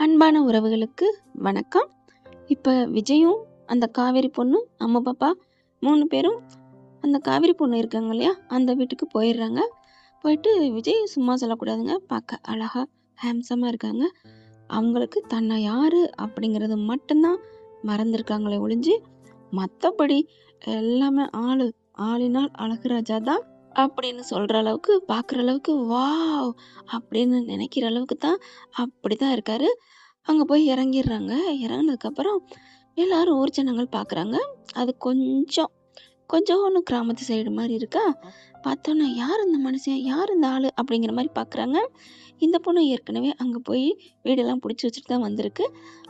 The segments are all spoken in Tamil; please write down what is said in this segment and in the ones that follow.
அன்பான உறவுகளுக்கு வணக்கம். இப்போ விஜயும் அந்த காவேரி பொண்ணு அம்மா பாப்பா 3 பேரும் அந்த காவேரி பொண்ணு இருக்காங்க இல்லையா, அந்த வீட்டுக்கு போயிடுறாங்க. போயிட்டு விஜய் சும்மா சொல்லக்கூடாதுங்க, பார்க்க அழகா ஹேண்ட்ஸமாக இருக்காங்க. அவங்களுக்கு தன்னை யாரு அப்படிங்கிறது மட்டும்தான் மறந்துருக்காங்களே ஒழிஞ்சு, மற்றபடி எல்லாமே ஆளினால் அழகு ராஜா தான் அப்படின்னு சொல்கிற அளவுக்கு, பார்க்குற அளவுக்கு வாவ் அப்படின்னு நினைக்கிற அளவுக்கு தான் அப்படி தான் இருக்காரு. அங்கே போய் இறங்கிடுறாங்க. இறங்குனதுக்கப்புறம் எல்லாரும் ஊர் ஜனங்கள் பார்க்குறாங்க. அது கொஞ்சோன்னு கிராமத்து சைடு மாதிரி இருக்கா. பார்த்தோன்னே யார் இந்த மனுஷன், யார் இந்த ஆள் அப்படிங்கிற மாதிரி பார்க்குறாங்க. இந்த பொண்ணு ஏற்கனவே அங்கே போய் வீடெல்லாம் பிடிச்சி வச்சுட்டு தான் வந்திருக்கு.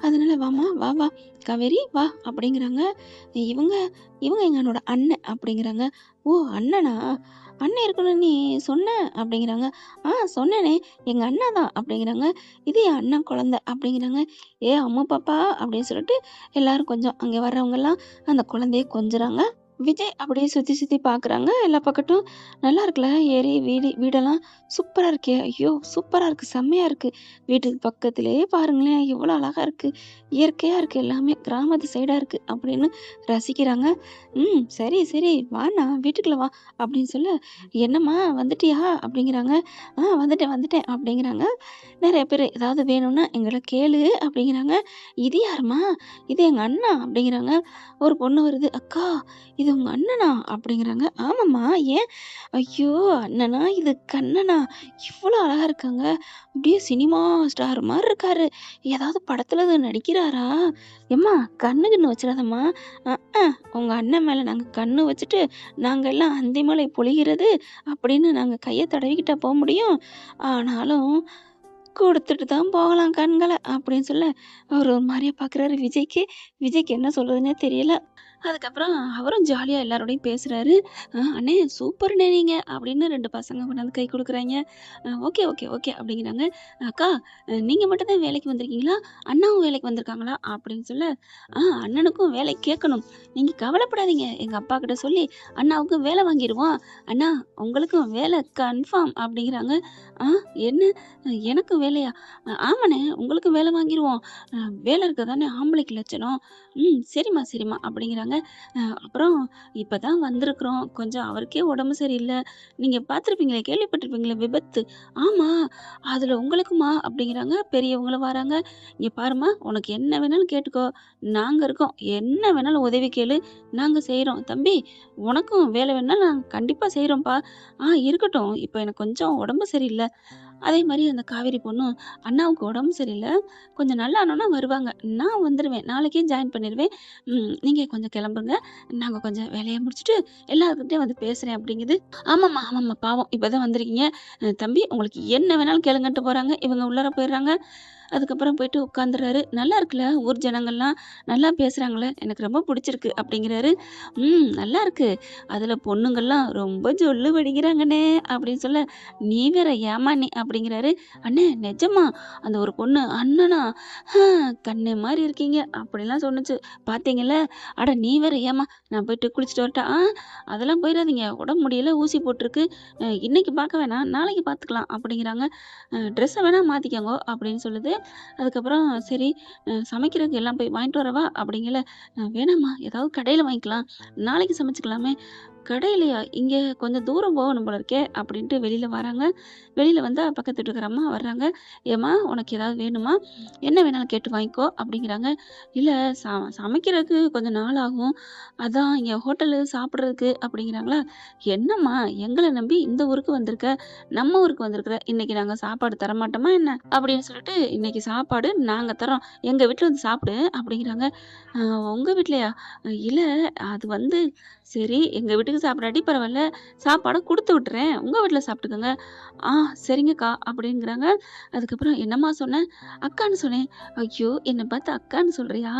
அதனால வாமா வா வா காவேரி வா அப்படிங்கிறாங்க. இவங்க இவங்க என்னோட அண்ணன் அப்படிங்கிறாங்க. ஓ அண்ணனா, அண்ணன் இருக்கணும்னு நீ சொன்ன அப்படிங்கிறாங்க. சொன்னேனே, எங்கள் அண்ணா தான் அப்படிங்கிறாங்க. இது என் அண்ணன் குழந்தை அப்படிங்கிறாங்க. ஏ அம்மா பாப்பா அப்படின்னு சொல்லிட்டு எல்லாரும் கொஞ்சம் அங்கே வர்றவங்கெல்லாம் அந்த குழந்தைய கொஞ்சுறாங்க. விஜய் அப்படியே சுற்றி சுற்றி பார்க்குறாங்க. எல்லா பக்கட்டும் நல்லா இருக்குல்ல, ஏரி வீடெல்லாம் சூப்பராக இருக்கே, ஐயோ சூப்பராக இருக்குது, செம்மையாக இருக்குது. வீட்டுக்கு பக்கத்துலேயே பாருங்களேன் எவ்வளோ அழகாக இருக்குது, இயற்கையாக இருக்குது, எல்லாமே கிராமத்து சைடாக இருக்குது அப்படின்னு ரசிக்கிறாங்க. சரி சரி வாண்ணா வீட்டுக்குள்ளே வா அப்படின்னு சொல்ல, என்னம்மா வந்துட்டியா அப்படிங்கிறாங்க. வந்துட்டேன் அப்படிங்கிறாங்க. நிறைய பேர் ஏதாவது வேணும்னா எங்களை கேளு அப்படிங்கிறாங்க. இது யாருமா, இது எங்கள் அண்ணா அப்படிங்கிறாங்க. ஒரு பொண்ணு வருது, அக்கா இது உங்கள் அண்ணனா அப்படிங்கிறாங்க. ஆமாம்மா ஏன், ஐயோ அண்ணனா இது கண்ணனா, இவ்வளோ அழகாக இருக்காங்க, அப்படியே சினிமா ஸ்டார் மாதிரி இருக்காரு, ஏதாவது படத்தில் இது நடிக்கிறாரா, ஏம்மா கண்ணுக்குன்னு வச்சிடாதம்மா, உங்கள் அண்ணன் மேலே நாங்கள் கண்ணு வச்சுட்டு நாங்கள் எல்லாம் அந்திமலை பொழிகிறது அப்படின்னு நாங்கள் கையை தடவிக்கிட்டா போக முடியும், ஆனாலும் கொடுத்துட்டு தான் போகலாம் கண்களை அப்படின்னு சொல்ல அவர் ஒரு மாதிரியா பார்க்குறாரு. விஜய்க்கு என்ன சொல்கிறதுனே தெரியல. அதுக்கப்புறம் அவரும் ஜாலியாக எல்லாரோடையும் பேசுகிறாரு. அண்ணே சூப்பர்ண்ணே நீங்கள் அப்படின்னு 2 பசங்க கொண்டாந்து கை கொடுக்குறாங்க. ஓகே ஓகே ஓகே அப்படிங்கிறாங்க. அக்கா நீங்கள் மட்டும்தான் வேலைக்கு வந்திருக்கீங்களா, அண்ணாவும் வேலைக்கு வந்திருக்காங்களா அப்படின்னு சொல்ல, அண்ணனுக்கும் வேலை கேட்கணும், நீங்கள் கவலைப்படாதீங்க, எங்கள் அப்பா கிட்ட சொல்லி அண்ணாவுக்கும் வேலை வாங்கிடுவோம், அண்ணா உங்களுக்கும் வேலை கன்ஃபார்ம் அப்படிங்கிறாங்க. என்ன எனக்கும் வேலையா, ஆமாண்ணே உங்களுக்கும் வேலை வாங்கிடுவோம், வேலை இருக்க தானே ஆம்பளைக்கு லட்சணம், சரிம்மா அப்படிங்கிறாங்க. அப்புறம் இப்போ தான் வந்திருக்கிறோம், கொஞ்சம் அவருக்கே உடம்பு சரியில்லை, நீங்கள் பார்த்துருப்பீங்களே கேள்விப்பட்டிருப்பீங்களே விபத்து, ஆமாம் அதில் உங்களுக்குமா அப்படிங்கிறாங்க. பெரியவங்களும் வராங்க. இங்கே பாருமா உனக்கு என்ன வேணாலும் கேட்டுக்கோ, நாங்கள் இருக்கோம், என்ன வேணாலும் உதவி கேளு, நாங்கள் செய்கிறோம், தம்பி உனக்கும் வேலை வேணாலும் நாங்கள் கண்டிப்பாக செய்கிறோம்ப்பா. இருக்கட்டும், இப்போ எனக்கு கொஞ்சம் உடம்பு சரியில்லை. அதே மாதிரி அந்த காவேரி பொண்ணும், அண்ணாவுக்கு உடம்பு சரியில்லை, கொஞ்சம் நல்லா ஆனோன்னா வருவாங்க, நான் வந்துடுவேன், நாளைக்கே ஜாயின் பண்ணிடுவேன், நீங்கள் கொஞ்சம் கிளம்புங்க, நாங்கள் கொஞ்சம் வேலையை முடிச்சுட்டு எல்லாருக்கிட்டையும் வந்து பேசுகிறேன் அப்படிங்குது. ஆமாம்மா பாவம் இப்போ தான் வந்திருக்கீங்க, தம்பி உங்களுக்கு என்ன வேணாலும் கேளுங்கன்ட்டு போகிறாங்க. இவங்க உள்ளார போயிடுறாங்க. அதுக்கப்புறம் போயிட்டு உட்காந்துறாரு. நல்லா இருக்குல்ல, ஊர் ஜனங்கள்லாம் நல்லா பேசுகிறாங்களே, எனக்கு ரொம்ப பிடிச்சிருக்கு அப்படிங்கிறாரு. நல்லா இருக்கு, அதில் பொண்ணுங்கள்லாம் ரொம்ப ஜொல்லு படிக்கிறாங்கண்ணே அப்படின்னு சொல்ல, நீ வேற ஏமா நீ அப்படிங்கிறாரு. அண்ணே நிஜமா அந்த ஒரு பொண்ணு அண்ணனா, கண்ணு மாதிரி இருக்கீங்க அப்படிலாம் சொன்னுச்சு, பார்த்தீங்கல்ல, அட நீ வேற ஏமா, நான் போயிட்டு குளிச்சுட்டு வரட்டா, அதெல்லாம் போயிடாதீங்க, உடம்பு முடியல, ஊசி போட்டிருக்கு, இன்னைக்கு பார்க்க வேணாம் நாளைக்கு பார்த்துக்கலாம் அப்படிங்கிறாங்க. ட்ரெஸ்ஸை வேணால் மாற்றிக்கோங்க அப்படின்னு சொல்லுது. அதுக்கப்புறம் சரி சமைக்கிறதுக்கு எல்லாம் போய் வாங்கிட்டு வரவா அப்படிங்கல, வேணாம்மா ஏதாவது கடையில் வாங்கிக்கலாம், நாளைக்கு சமைச்சிக்கலாமே, கடையிலையா, இங்கே கொஞ்சம் தூரம் போகணும் போல இருக்கே அப்படின்ட்டு வெளியில் வராங்க. வெளியில் வந்தால் பக்கத்து வீட்டுக்காரம்மா வர்றாங்க. ஏம்மா உனக்கு ஏதாவது வேணுமா, என்ன வேணாலும் கேட்டு வாங்கிக்கோ அப்படிங்கிறாங்க. இல்லை சமைக்கிறதுக்கு கொஞ்சம் நாள் ஆகும், அதான் இங்கே ஹோட்டலு சாப்பிட்றதுக்கு அப்படிங்கிறாங்களா. என்னம்மா எங்களை நம்பி இந்த ஊருக்கு வந்திருக்க, நம்ம ஊருக்கு வந்திருக்கிற, இன்னைக்கு நாங்கள் சாப்பாடு தரமாட்டோமா என்ன அப்படின்னு சொல்லிட்டு, இன்னைக்கு சாப்பாடு நாங்கள் தரோம், எங்கள் வீட்டில் வந்து சாப்பிடு அப்படிங்கிறாங்க. உங்கள் வீட்லையா, இல்லை அது வந்து சரி எங்கள் வீட்டுக்கு சாப்பிடாட்டி பரவாயில்ல, சாப்பாடை கொடுத்து விட்டுறேன், உங்கள் வீட்டில் சாப்பிட்டுக்கோங்க. சரிங்கக்கா அப்படிங்கிறாங்க. அதுக்கப்புறம் என்னம்மா சொன்னேன், அக்கான்னு சொன்னேன். ஐயோ என்னை பார்த்து அக்கான்னு சொல்கிறியா,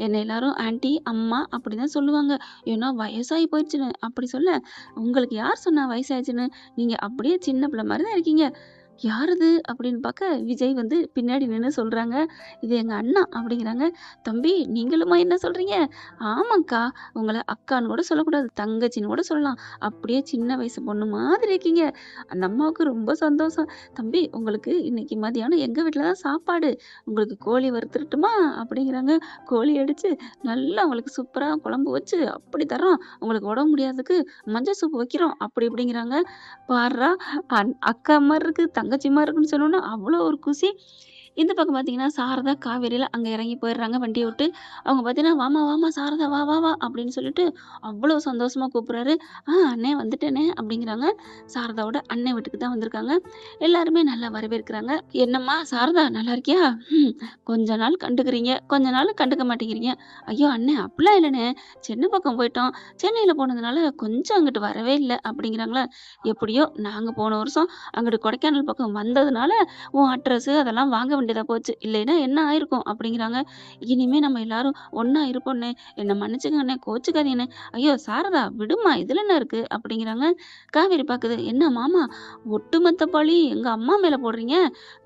என்னை எல்லாரும் ஆன்ட்டி அம்மா அப்படி தான் சொல்லுவாங்க, ஏன்னா வயசாகி போயிடுச்சுன்னு அப்படி சொல்ல, உங்களுக்கு யார் சொன்னா வயசாயிடுச்சுன்னு, நீங்கள் அப்படியே சின்ன பிள்ளை மாதிரி தான் இருக்கீங்க, யாரது அப்படின்னு பார்க்க விஜய் வந்து பின்னாடி நின்னு சொல்றாங்க. இது எங்க அண்ணா அப்படிங்கிறாங்க. தம்பி நீங்களுமா என்ன சொல்றீங்க? ஆமாங்க்கா. உங்கள அக்கான்னு கூட சொல்லக்கூடாது. தங்கச்சின்னு கூட சொல்லலாம். அப்படியே சின்ன வயசு பொண்ணு மாதிரி இருக்கீங்க. அந்த அம்மாவுக்கு ரொம்ப சந்தோஷம். தம்பி உங்களுக்கு இன்னைக்கு மதியானம் எங்க வீட்ல தான் சாப்பாடு. உங்களுக்கு கோழி வறுத்துறட்டுமா? அப்படிங்கிறாங்க. கோழி அடிச்சு நல்லா உங்களுக்கு சூப்பரா குழம்பு வச்சு அப்படி தர்றோம். உங்களுக்கு உடம்பு முடியாததுக்கு மஞ்சள் சூப்பு வைக்கிறோம். அப்படி இப்படிங்கிறாங்க. பார்றா! அக்கா மாரி இருக்கு, தங்கச்சி மாரி இருக்குன்னு சொன்னோனே அவ்ளோ ஒரு குஷி. இந்த பக்கம் பார்த்தீங்கன்னா, சாரதா, காவேரிலாம் அங்க இறங்கி போயிடுறாங்க வண்டிய விட்டு. அவங்க பார்த்தீங்கன்னா, "வாம்மா, வாம்மா சாரதா வா, வா, வா" அப்படின்னு சொல்லிட்டு அவ்ளோ சந்தோஷமா கூப்பிடுறாரு. அண்ணே வந்துட்டேனே" அப்படிங்கிறாங்க. சாரதாவோட அண்ணன் வீட்டுக்கு தான் வந்திருக்காங்க. எல்லாருமே நல்லா வரவேற்கிறாங்க. "என்னம்மா சாரதா நல்லா இருக்கியா? ம். கொஞ்ச நாள் கண்டுக்கிறீங்க, கொஞ்ச நாள் கண்டுக்க மாட்டேங்கிறீங்க." "ஐயோ! அண்ணே அப்படிலாம் இல்லண்ணே. சென்னை பக்கம் போயிட்டோம். சென்னையில போனதுனால கொஞ்சம் அங்கிட்டு வரவே இல்ல" அப்படிங்கிறாங்களா. "எப்படியோ நாங்க போன வருஷம் அங்கிட்டு கொடைக்கானல் பக்கம் வந்ததுனால உன் அட்ரஸு அதெல்லாம் வாங்க வேண்டியதா போச்சு. இல்லைன்னா என்ன ஆயிருக்கும்?" அப்படிங்கிறாங்க. "இனிமே நம்ம எல்லாரும் ஒண்ணா இருப்போம்ண்ணே. என்ன மன்னிச்சுக்கங்கண்ணே, கோச்சுக்காதீங்கண்ணே." "ஐயோ! சாரதா விடும்மா, இதுல என்ன இருக்கு?" அப்படிங்கிறாங்க. காவேரி பாக்குது. "என்ன மாமா, ஒட்டுமொத்த பழி எங்க அம்மா மேல போடுறீங்க?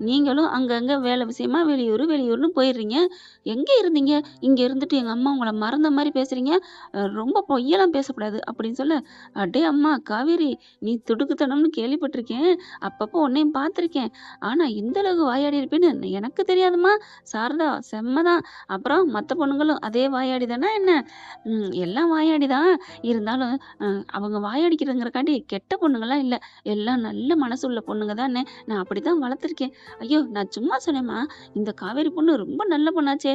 நீங்களும் அங்கங்க வேலை விஷயமா வெளியூரு, வெளியூர்ன்னு போயிடுறீங்க. எங்க இருந்தீங்க? இங்க இருந்துட்டு எங்க அம்மா உங்கள மறந்த மாரி பேசுறீங்க. ரொம்ப பொய்யெல்லாம் பேசக்கூடாது." அப்படின்னு சொல்ல, "அடே அம்மா காவேரி, நீ துடுக்குத்தனம்னு கேள்விப்பட்டிருக்கேன். அப்பப்போ உன்னையும் பார்த்துருக்கேன். ஆனா இந்த அளவுக்கு வாயாடி இருப்பேன்னு எனக்கு தெரியாதும்மா. சாரதா செம்ம தான். அப்புறம் மத்த பொண்ணுங்களும் அதே வாயாடி தானா என்ன?" எல்லாம் வாயாடி தான். இருந்தாலும் அவங்க வாயடிக்கிறதுங்கிறக்காண்டி கெட்ட பொண்ணுங்கலாம் இல்ல. எல்லாம் நல்ல மனசுள்ள பொண்ணுங்க தானே. நான் அப்படித்தான் வளர்த்துருக்கேன்." "ஐயோ! நான் சும்மா சொன்னேம்மா. இந்த காவேரி பொண்ணு ரொம்ப நல்ல பொண்ணாச்சே.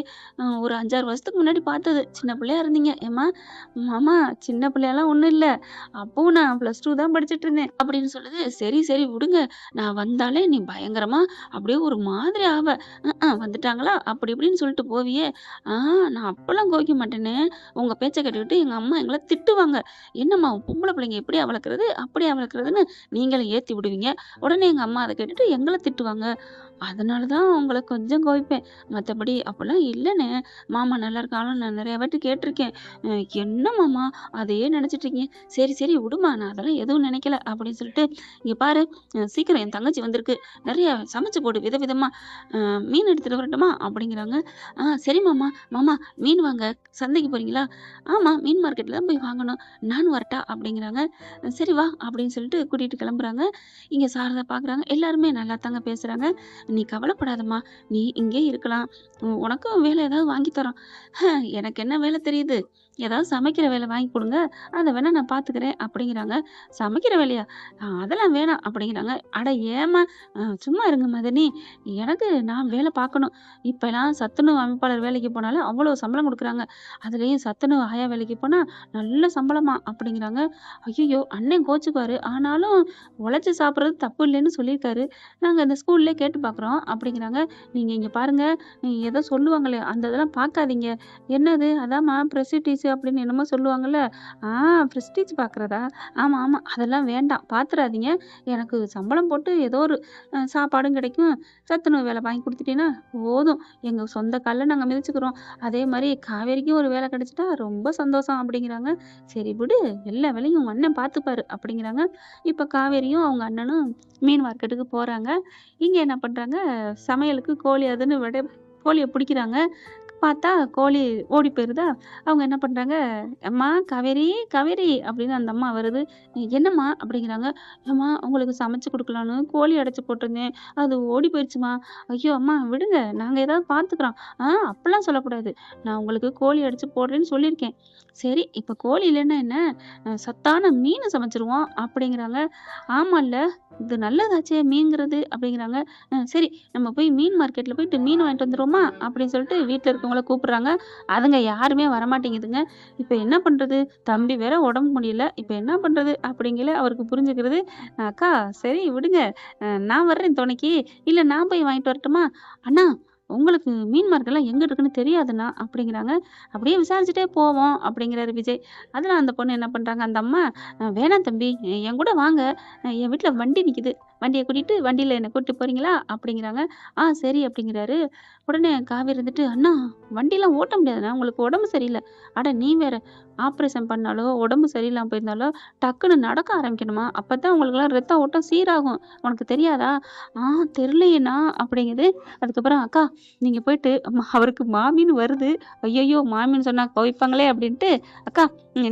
ஒரு 5, 6 வருஷத்துக்கு முன்னாடி பார்த்தது. சின்ன பிள்ளையா இருந்தீங்க." "ஏம்மா, மாமா சின்ன பிள்ளையாலாம் ஒண்ணும் இல்ல. அப்பவும் நான் +2 தான் படிச்சுட்டு இருந்தேன்." அப்படின்னு சொல்லுது. "சரி, சரி விடுங்க. நான் வந்தாலே நீ பயங்கரமா அப்படியே ஒரு மாதிரி ஆவ. வந்துட்டாங்களா?" அப்படி இப்படின்னு சொல்லிட்டு போவியே. "ஆ நான் அப்பலாம் கோவிக்க மாட்டேனே. உங்க பேச்ச கேட்டுக்கிட்டு எங்க அம்மா எங்கள திட்டுவாங்க. என்னம்மா பொம்பள பிள்ளைங்க இப்படியா வளர்க்கறது? அப்படியா வளர்க்கறதுன்னு நீங்களும் ஏத்தி விடுவீங்க. உடனே எங்க அம்மா அத கேட்டுட்டு எங்கள திட்டுவாங்க. அதனால தான் உங்கள கொஞ்சம் கோவிப்பேன். மத்தபடி அப்பலாம் இல்லண்ணே. மாமா நல்லா இருக்காங்களான்னு நான் நெறைய வாட்டி கேட்டுருக்கேன்." என்ன மாமா அதையே நெனச்சுட்டு இருக்கீங்க? சரி, சரி விடும்மா. நான் அதெல்லாம் எதுவும் நெனைக்கல." அப்படின்னு சொல்லிட்டு, "இங்க பாரு சீக்கிரம் என் தங்கச்சி வந்திருக்கு. நெறைய சமைச்சு போடு விதவிதமா. அ மீன் எடுத்துட்டு வரட்டுமா?" அப்படிங்கிறாங்க. சரி மாமா. மாமா மீன் வாங்க சந்தைக்கு போறீங்களா?" "ஆமா மீன் மார்க்கெட்ல தான் போய் வாங்கணும். நானும் வரட்டா?" அப்படிங்கிறாங்க. "சரி வா" அப்படின்னு சொல்லிட்டு கூட்டிட்டு கிளம்புறாங்க. இங்க சாரதா பார்க்குறாங்க. எல்லாருமே நல்லா தாங்க பேசுறாங்க. "நீ கவலைப்படாதம்மா. நீ இங்கேயே இருக்கலாம். உனக்கும் வேலை ஏதாவது வாங்கி தரோம்." "எனக்கு என்ன வேலை தெரியுது? ஏதாவது சமைக்கிற வேலை வாங்கி குடுங்க. அத வேணா நான் பார்த்துக்கிறேன்." அப்படிங்கிறாங்க. "சமைக்கிற வேலையா? அதெல்லாம் வேணாம்." அப்படிங்கிறாங்க. "அட ஏம்மா? சும்மா இருங்க மதனி. நான் வேலை பார்க்கணும். இப்பலாம் சத்துணவு அமைப்பாளர் வேலைக்கு போனாலே அவ்வளோ சம்பளம் குடுக்குறாங்க. அதுலயும் சத்துணவு ஆயா வேலைக்கு போனா நல்ல சம்பளமாம்." அப்படிங்கிறாங்க. "ஐயய்யோ! அண்ணன் கோச்சுக்குவாரு. ஆனாலும் உழைச்சு சாப்பிடுறது தப்பு இல்லைன்னு சொல்லியிருக்காரு. நாங்க இந்த ஸ்கூல்லயே கேட்டு பார்க்குறோம்." அப்படிங்கிறாங்க. "நீங்க இங்க பாருங்க, ஏதோ சொல்லுவாங்களே அந்த இதெல்லாம் பார்க்காதீங்க. என்னது அதாம்மா ப்ரெஸ்டீஜ் அப்படின்னு என்னமோ சொல்லுவாங்கல்ல. ஆ ப்ரெஸ்டீஜ் பார்க்குறதா? ஆமா, ஆமா. அதெல்லாம் வேண்டாம். பார்த்துறாதீங்க. எனக்கு சம்பளம் போட்டு ஏதோ ஒரு சாப்பாடும் கிடைக்கும். சத்துணவு வேலை வாங்கி குடுத்துட்டீங்கன்னா போதும். எங்க சொந்த கால்ல நாங்க மிதிச்சுக்கிறோம். அதே மாரி காவேரிக்கும் ஒரு வேலை கிடைச்சிட்டா ரொம்ப சந்தோஷம்." அப்படிங்கிறாங்க. "சரி விடு. எல்லா வேலையும் உங்க அண்ணன் பார்த்துப்பாரு." அப்படிங்கிறாங்க. இப்ப காவேரியும் அவங்க அண்ணனும் மீன் மார்க்கெட்டுக்கு போறாங்க. இங்க என்ன பண்றாங்க, சமையலுக்கு கோழி அதுன்னு கோழிய பிடிக்கிறாங்க. பார்த்தா கோழி ஓடி போயிருதா, அவங்க என்ன பண்றாங்க, "அம்மா காவேரி, காவேரி" அப்படின்னு அந்த அம்மா வருது. "என்னம்மா?" அப்படிங்கிறாங்க. "ஏம்மா உங்களுக்கு சமைச்சு குடுக்கலான்னு கோழி அடைச்சு போட்டிருந்தேன். அது ஓடி போயிருச்சும்மா." "ஐயோ! அம்மா விடுங்க. நாங்க ஏதாவது பார்த்துக்குறோம்." அப்பலாம் சொல்லக்கூடாது. நான் உங்களுக்கு கோழி அடிச்சு போடுறேன்னு சொல்லியிருக்கேன்." "சரி, இப்ப கோழி இல்லன்னா என்ன? சத்தான மீனு சமைச்சுருவோம்." அப்படிங்கிறாங்க. "ஆமால்ல, இது நல்லதாச்சே மீன்ங்கிறது." அப்படிங்கிறாங்க. சரி நம்ம போய் மீன் மார்க்கெட்ல போயிட்டு மீன் வாங்கிட்டு வந்துருவோமா?" அப்படின்னு சொல்லிட்டு வீட்ல இருக்கவங்கள கூப்பிடுறாங்க. அதுங்க யாருமே வரமாட்டேங்குதுங்க. இப்ப என்ன பண்றது? தம்பி வேற உடம்பு முடியல. இப்ப என்ன பண்றது? அப்படிங்கல அவருக்கு புரிஞ்சுக்கிறது. "அக்கா சரி விடுங்க. நான் வர்றேன் துணைக்கு. இல்ல நான் போய் வாங்கிட்டு வரட்டுமா?" "அண்ணா உங்களுக்கு மீன் மார்க்கெட்லாம் எங்க இருக்குன்னு தெரியாதுண்ணா." அப்படிங்கிறாங்க. "அப்படியே விசாரிச்சுட்டே போவோம்." அப்படிங்கிறாரு விஜய். அதெல்லாம் அந்த பொண்ணு என்ன பண்றாங்க, அந்த அம்மா, வேணாம் தம்பி என் கூட வாங்க. என் வீட்ல வண்டி நிக்குது. வண்டியை கூட்டிட்டு வண்டியில் என்னை கூட்டிட்டு போறீங்களா அப்படிங்கிறாங்க. சரி அப்படிங்கிறாரு. உடனே காவேரி இருந்துட்டு, அண்ணா வண்டிலாம் ஓட்ட முடியாதுண்ணா, உங்களுக்கு உடம்பு சரியில்லை. அட நீ வேற, ஆப்ரேஷன் பண்ணாலோ உடம்பு சரியில்லாமல் போயிருந்தாலோ டக்குன்னு நடக்க ஆரம்பிக்கணுமா, அப்பதான் உங்களுக்குலாம் ரத்த ஓட்டம் சீராகும், உனக்கு தெரியாதா? தெரிலையேண்ணா அப்படிங்குது. அதுக்கப்புறம் அக்கா நீங்க போயிட்டு அவருக்கு மாமின்னு வருது, ஐயையோ மாமின்னு சொன்னா கோவிப்பாங்களே அப்படின்ட்டு, அக்கா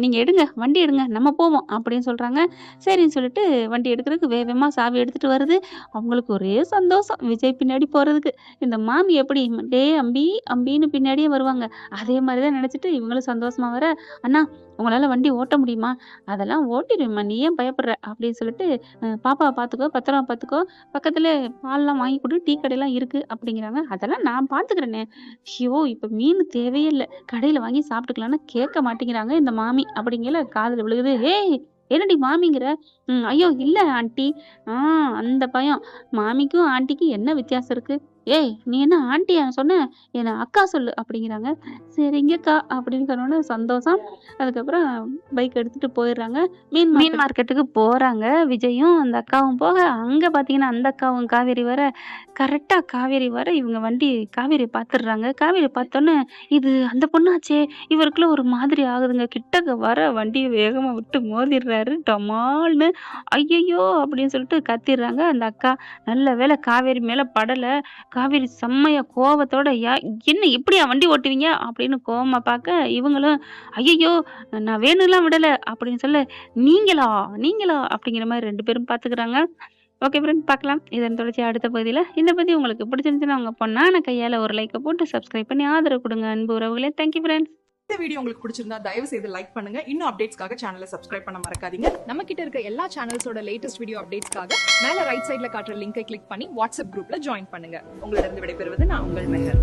நீங்க எடுங்க, வண்டி எடுங்க, நம்ம போவோம் அப்படின்னு சொல்றாங்க. சரின்னு சொல்லிட்டு வண்டி எடுக்கிறதுக்கு வேகமா சாவி எடுத்துட்டு வருது. அவங்களுக்கு ஒரே சந்தோஷம் விஜய் பின்னாடி போறதுக்கு. இந்த மாமி எப்படி டேய் அம்பி அம்பின்னு பின்னாடியே வருவாங்க, அதே மாதிரி தான் நினைச்சிட்டு இவங்களும் சந்தோஷமா வர, அண்ணா உங்களால வண்டி ஓட்ட முடியுமா? அதெல்லாம் ஓட்டிடுவேம்மா, நீ ஏன் பயப்படுற அப்படின்னு சொல்லிட்டு, பாப்பாவை பார்த்துக்கோ, பத்திரமா பார்த்துக்கோ, பக்கத்துல பால்லாம் வாங்கி கொடு, டீ கடையெல்லாம் இருக்கு அப்படிங்கிறாங்க. அதெல்லாம் நான் பார்த்துக்கிறேனே. ஐயோ இப்ப மீன் தேவையே இல்லை, கடையில வாங்கி சாப்பிட்டுக்கலாம்னு கேட்க மாட்டேங்கிறாங்க இந்த மாமி அப்படிங்கல காதுல விழுகுது. ஏய் என்னடி மாமிங்கிற? ஐயோ இல்ல ஆண்டி. அந்த பயம். மாமிக்கும் ஆண்டிக்கும் என்ன வித்தியாசம் இருக்கு? ஏய் நீ என்ன ஆண்டியா சொன்ன, என்ன அக்கா சொல்லு அப்படிங்கிறாங்க. சரிங்கக்கா அப்படின்னு சொன்னோன்னே சந்தோஷம். அதுக்கப்புறம் பைக் எடுத்துட்டு போயிடுறாங்க. மீன் மார்க்கெட்டுக்கு போறாங்க விஜயும் அந்த அக்காவும் போக, அங்க பாத்தீங்கன்னா அந்த அக்காவும் காவேரி வர, கரெக்டா காவேரி வர இவங்க வண்டி காவேரி பாத்துடுறாங்க. காவேரி பார்த்தோன்னே, இது அந்த பொண்ணாச்சே, இவருக்குள்ள ஒரு மாதிரி ஆகுதுங்க. கிட்டக்க வர வண்டியை வேகமா விட்டு மோதிடுறாரு டமால்னு. ஐயையோ அப்படின்னு சொல்லிட்டு கத்திடுறாங்க அந்த அக்கா. நல்ல வேளை காவேரி மேல படல. காவேரி செம்மையா கோவத்தோட, என்ன இப்படியா வண்டி ஓட்டுவீங்க அப்படின்னு கோவமா பார்க்க, இவங்களும் ஐயையோ நான் வேணும்லாம் விடல அப்படின்னு சொல்ல, நீங்களா நீங்களா அப்படிங்கிற மாதிரி 2 பேரும் பார்த்துக்கிறாங்க. ஓகே ஃப்ரெண்ட், பார்க்கலாம் இதன் தொடர்ச்சி அடுத்த பகுதியில். இந்த பத்தி உங்களுக்கு பிடிச்சிருந்துச்சுன்னா உங்க பொண்ணான கையால ஒரு லைக்கை போட்டு சப்ஸ்கிரைப் பண்ணி ஆதரவு கொடுங்க அன்பு உறவுகளே. Thank you friends. இந்த வீடியோ உங்களுக்கு பிடிச்சிருந்தா தயவு செய்து லைக் பண்ணுங்க. இன்னும் அப்டேட்ஸ்க்காக சேனலை சப்ஸ்கிரைப் பண்ண மறக்காதீங்க. நம்ம கிட்ட இருக்க எல்லா சேனல்ஸோட லேட்டஸ்ட் வீடியோ அப்டேட்ஸ்க்காக மேல ரைட் சைடுல காட்டுற லிங்கை கிளிக் பண்ணி வாட்ஸ்அப் குரூப்ல ஜாயின் பண்ணுங்க. உங்களிடம் விடைபெறுவது நான் உங்கள் மெஹர்.